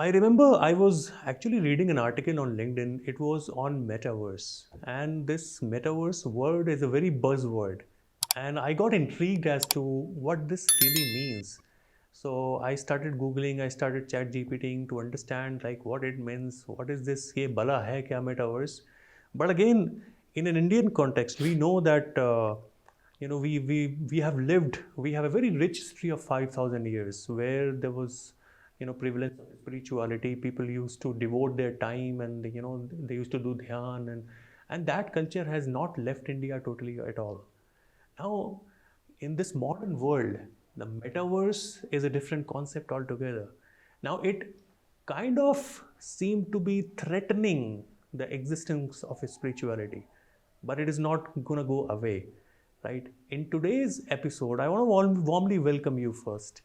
I remember I was actually reading an article on LinkedIn. It was on Metaverse. And this Metaverse word is a very buzzword. And I got intrigued as to what this really means. So I started Googling, I started chat GPTing to understand like what it means. What is this? Ye bala hai kya Metaverse? But again, in an Indian context, we know that we have lived, we have a very rich history of 5,000 years where there was prevalence of spirituality. People used to devote their time, and they used to do dhyan, and that culture has not left India totally at all. Now, in this modern world, the metaverse is a different concept altogether. Now, it kind of seemed to be threatening the existence of spirituality, but it is not going to go away, right? In today's episode, I want to warmly welcome you first,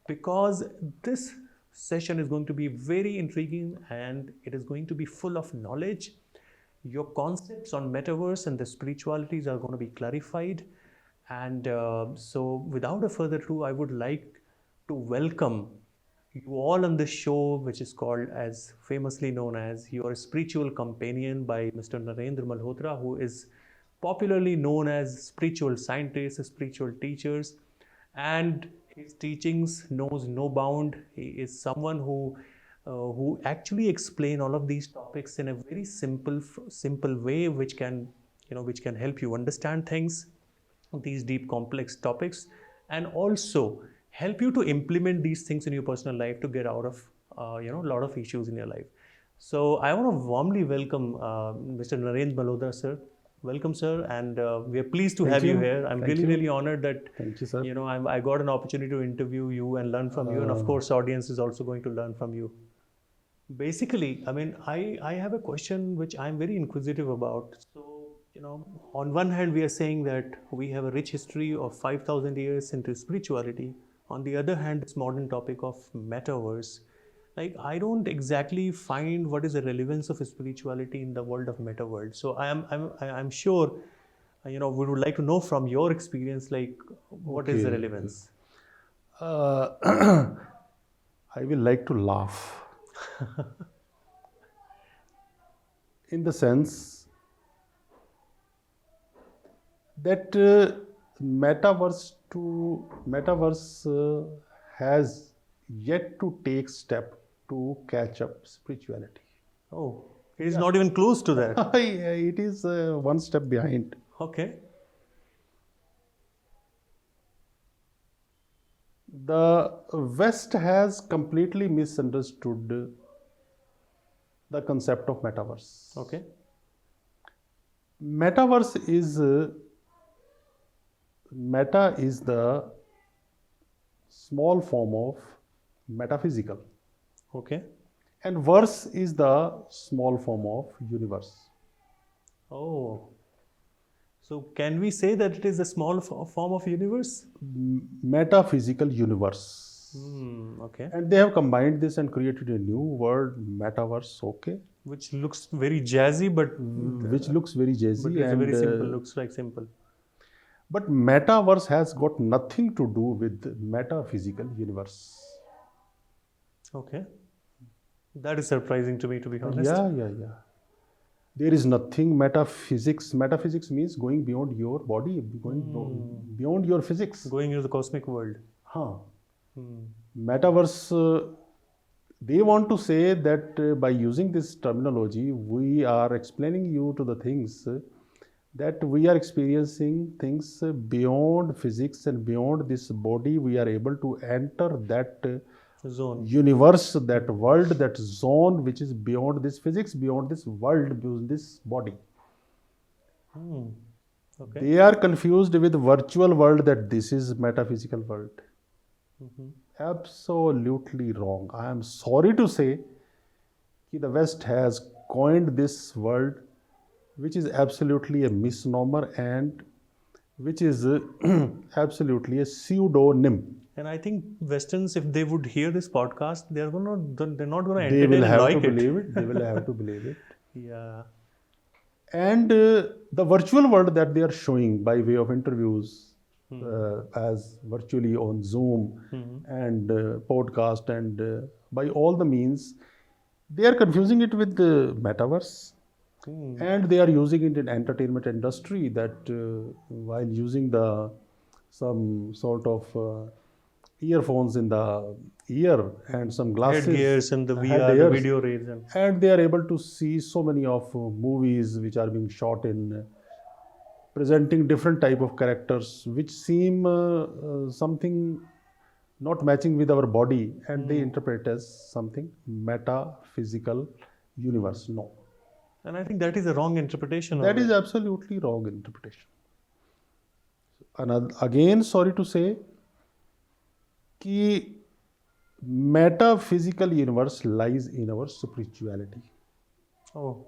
because this session is going to be very intriguing and it is going to be full of knowledge. Your concepts on metaverse and the spiritualities are going to be clarified. And so, without a further ado, I would like to welcome you all on this show, which is called, as famously known as, Your Spiritual Companion by Mr. Narendra Malhotra, who is popularly known as spiritual scientist, spiritual teachers, and his teachings knows no bound. He is someone who actually explain all of these topics in a very simple way, which can help you understand things, these deep complex topics, and also help you to implement these things in your personal life to get out of a lot of issues in your life. So I want to warmly welcome Mr. Narendra Malhotra, sir. Welcome, sir, and we are pleased to have you here. I'm really honored that Thank you, sir. I got an opportunity to interview you and learn from you, and of course, audience is also going to learn from you. Basically, I mean, I have a question which I'm very inquisitive about. So, on one hand, we are saying that we have a rich history of 5,000 years into spirituality. On the other hand, this modern topic of metaverse. Like, I don't exactly find what is the relevance of spirituality in the world of metaverse. So I'm sure, we would like to know from your experience, like, what is the relevance? I will like to laugh. In the sense that metaverse has yet to take step to catch up spirituality. Oh, it is not even close to that. It is one step behind. Okay. The West has completely misunderstood the concept of metaverse. Okay. Metaverse is meta is the small form of metaphysical. Okay. And verse is the small form of universe. Oh. So can we say that it is a small form of universe? Metaphysical universe. Okay. And they have combined this and created a new word, metaverse. Okay. Which looks very jazzy, but which looks very jazzy, but it's and very simple. Looks like simple. But metaverse has got nothing to do with metaphysical universe. Okay. That is surprising to me, to be honest. Yeah. There is nothing metaphysics. Metaphysics means going beyond your body, going beyond your physics. Going into the cosmic world. Metaverse, they want to say that by using this terminology, we are explaining you to the things that we are experiencing things beyond physics and beyond this body. We are able to enter that zone, universe, that world, that zone which is beyond this physics, beyond this world, beyond this body. Okay. They are confused with virtual world, that this is metaphysical world. Absolutely wrong. I am sorry to say that the West has coined this word, which is absolutely a misnomer and which is absolutely a pseudonym. And I think Westerns, if they would hear this podcast, they're not going to entertain They will and have like to it. believe it. They will have to believe it. Yeah. And the virtual world that they are showing by way of interviews, as virtually on Zoom and podcast and by all the means. They are confusing it with the metaverse, and they are using it in entertainment industry, that while using the some sort of earphones in the ear and some glasses, Headgears and the VR, the headgears, video rays, and they are able to see so many of movies which are being shot in presenting different type of characters which seem something not matching with our body, and they interpret as something metaphysical universe. No, and I think that is a wrong interpretation that of is it. absolutely wrong interpretation. And again, sorry to say कि metaphysical universe lies in our spirituality. Oh,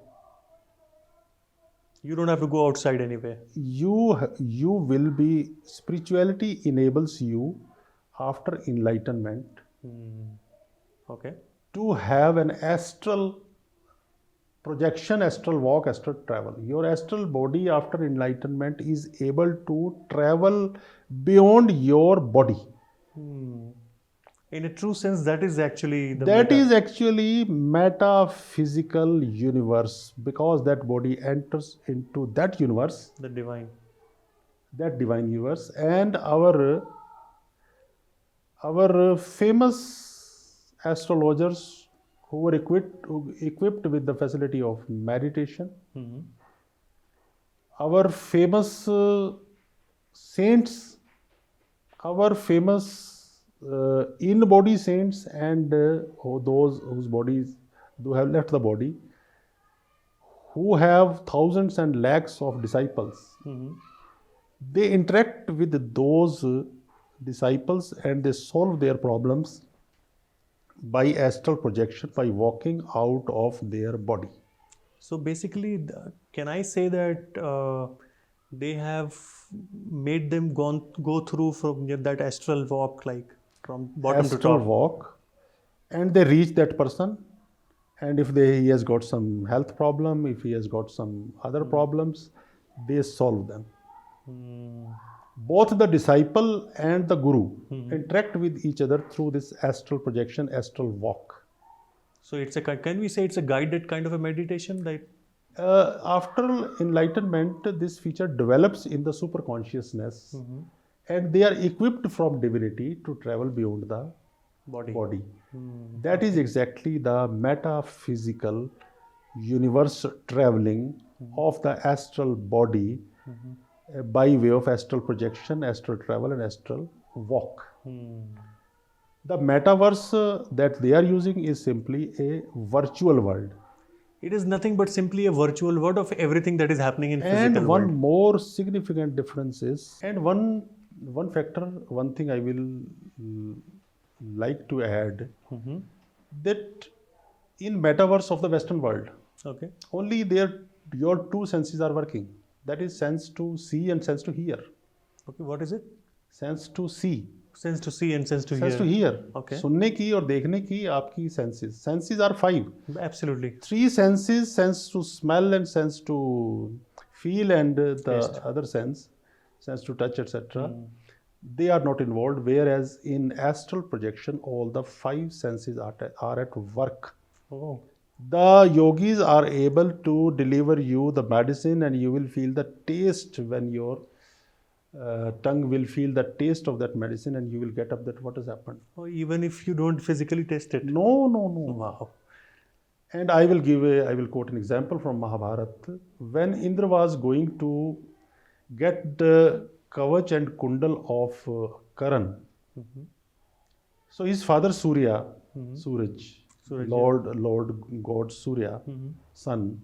you don't have to go outside anyway. You will be, spirituality enables you after enlightenment Okay. to have an astral projection, astral walk, astral travel. Your astral body after enlightenment is able to travel beyond your body. In a true sense, that is actually the That meta. is actually metaphysical universe, because that body enters into that universe, The divine. that divine universe. And our famous astrologers who were equipped with the facility of meditation, our famous saints, our famous in-body saints, and those whose bodies who have left the body, who have thousands and lakhs of disciples, they interact with those disciples and they solve their problems by astral projection, by walking out of their body. So basically, can I say that they have made them go through from that astral walk, like from bottom to Astral top? walk, and they reach that person, and if he has got some health problem, if he has got some other problems, they solve them. Both the disciple and the guru interact with each other through this astral projection, astral walk. So it's a, can we say it's a guided kind of a meditation? That After enlightenment, this feature develops in the superconsciousness, and they are equipped from divinity to travel beyond the body. That is exactly the metaphysical universe traveling of the astral body by way of astral projection, astral travel, and astral walk. The metaverse that they are using is simply a virtual world. it is nothing but simply a virtual world of everything that is happening in physical And one world. more significant difference is, and one factor, one thing I will like to add, that in metaverse of the Western world, Okay. only your two senses are working. That is sense to see and sense to hear. Okay. What is it? Sense to see, Sense to see and sense to sense hear. to hear. Okay. सुनने की और देखने की आपकी senses are 5. Absolutely. 3 senses, sense to smell and sense to feel, and the Taste. other sense to touch, etc. They are not involved, whereas in astral projection all the 5 senses are at work. Oh. The yogis are able to deliver you the medicine, and you will feel the taste when your tongue will feel the taste of that medicine, and you will get up that what has happened. Oh, even if you don't physically taste it. No. Wow. And I will quote an example from Mahabharata. When Indra was going to get the kavach and kundal of Karan, so his father Surya, Suraj, Lord God Surya, sun,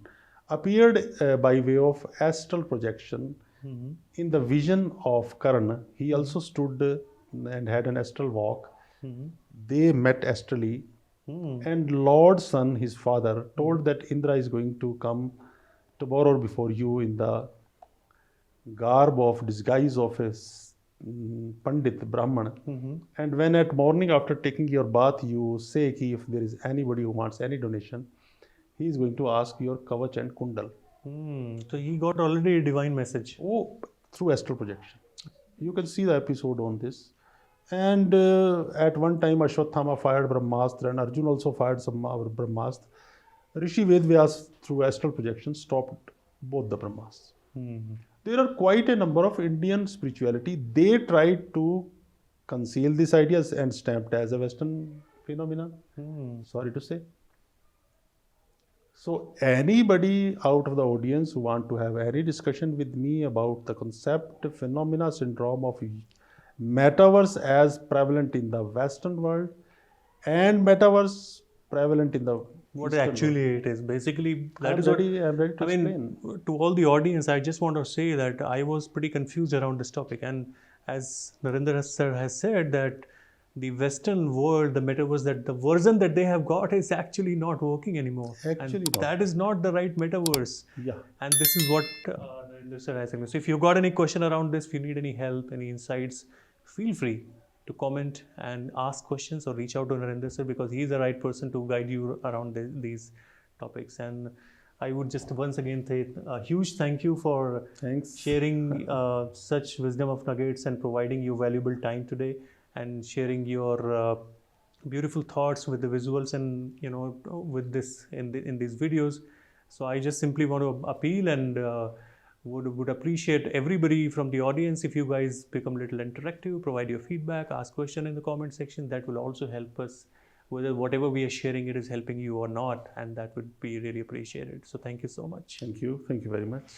appeared by way of astral projection in the vision of Karan. He also stood and had an astral walk. They met astrally. And Lord Sun, his father, told that Indra is going to come tomorrow or before you in the garb of disguise of a Pandit, Brahman. And when at morning after taking your bath, you say ki if there is anybody who wants any donation, he is going to ask your kavach and kundal. So he got already a divine message. Oh, through astral projection. You can see the episode on this. And at one time, Ashwatthama fired Brahmastra, and Arjun also fired some Brahmastra. Rishi Vedvyas, through astral projection, stopped both the Brahmas. There are quite a number of Indian spirituality. They tried to conceal these ideas and stamped as a Western phenomenon. Sorry to say. So anybody out of the audience who want to have any discussion with me about the concept, phenomena, syndrome of metaverse as prevalent in the Western world and metaverse prevalent in the What Eastern actually world. it is. Basically, that I'm is ready, what I'm ready to I explain. mean. To all the audience, I just want to say that I was pretty confused around this topic, and as Narendra sir has said, that the Western world, the metaverse, that the version that they have got is actually not working anymore, and Actually not. that is not the right metaverse. Yeah. And this is what Narendra sir has said. So, if you've got any question around this, if you need any help, any insights, feel free to comment and ask questions or reach out to Narendra sir, because he is the right person to guide you around these topics. And I would just once again say a huge thank you for Thanks. sharing such wisdom of nuggets and providing your valuable time today and sharing your beautiful thoughts with the visuals and with this in these videos. So I just simply want to appeal and would appreciate everybody from the audience if you guys become a little interactive, provide your feedback, ask question in the comment section. That will also help us whether whatever we are sharing it is helping you or not, and that would be really appreciated. So thank you so much. Thank you. Thank you very much.